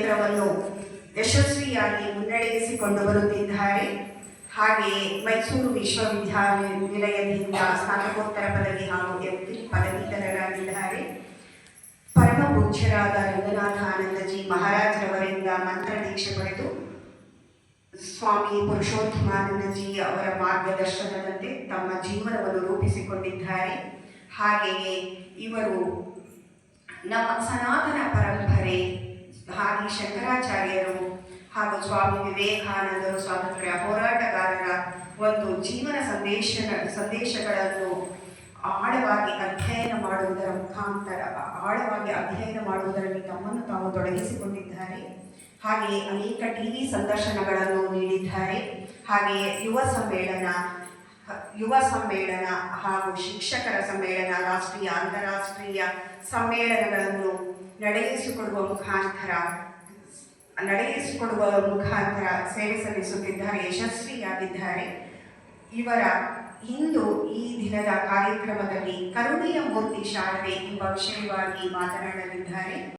ಕ್ಷೇತ್ರವನ್ನು ಯಶಸ್ವಿಯಾಗಿ ಮುನ್ನಡೆಸಿಕೊಂಡು ಬರುತ್ತಿದ್ದಾರೆ. ಹಾಗೆಯೇ ಮೈಸೂರು ವಿಶ್ವವಿದ್ಯಾನಿಲಯದಿಂದ ಸ್ನಾತಕೋತ್ತರ ಪದವಿ ಹಾಗೂ MPhil ಪದವೀಧರರಾಗಿದ್ದಾರೆ. ಪರಮ ಪೂಜ್ಯರಾದ ರಂಗನಾಥ ಆನಂದಜಿ ಮಹಾರಾಜರವರಿಂದ ಮಂತ್ರ ದೀಕ್ಷೆ ಪಡೆದು ಸ್ವಾಮಿ ಪುರುಷೋತ್ತಮಾನಂದಜಿ ಅವರ ಮಾರ್ಗದರ್ಶನದಂತೆ ತಮ್ಮ ಜೀವನವನ್ನು ರೂಪಿಸಿಕೊಂಡಿದ್ದಾರೆ. ಹಾಗೆಯೇ ಇವರು ನಮ್ಮ ಸನಾತನ ಪರಂಪರೆ ಆದಿ ಶಂಕರಾಚಾರ್ಯರು ಹಾಗೂ ಸ್ವಾಮಿ ವಿವೇಕಾನಂದರು ಸ್ವಾತಂತ್ರ್ಯ ಹೋರಾಟಗಾರರ ಒಂದು ಜೀವನ ಸಂದೇಶಗಳನ್ನು ಆಳವಾಗಿ ಅಧ್ಯಯನ ಮಾಡುವುದರಲ್ಲಿ ತಮ್ಮನ್ನು ತಾವು ತೊಡಗಿಸಿಕೊಂಡಿದ್ದಾರೆ. ಹಾಗೆಯೇ ಅನೇಕ TV ಸಂದರ್ಶನಗಳನ್ನು ನೀಡಿದ್ದಾರೆ. ಹಾಗೆಯೇ ಯುವ ಸಮ್ಮೇಳನ ಹಾಗೂ ಶಿಕ್ಷಕರ ಸಮ್ಮೇಳನ, ರಾಷ್ಟ್ರೀಯ ಅಂತಾರಾಷ್ಟ್ರೀಯ ಸಮ್ಮೇಳನಗಳನ್ನು ನಡೆಸಿಕೊಡುವ ಮುಖಾಂತರ ಸೇವೆ ಸಲ್ಲಿಸುತ್ತಿದ್ದಾರೆ, ಯಶಸ್ವಿಯಾಗಿದ್ದಾರೆ. ಇಂದು ಈ ದಿನದ ಕಾರ್ಯಕ್ರಮದಲ್ಲಿ ಕರುಣೆಯ ಮೂರ್ತಿ ಶಾರದೆ ಎಂಬ ವಿಷಯವಾಗಿ ಮಾತನಾಡಲಿದ್ದಾರೆ.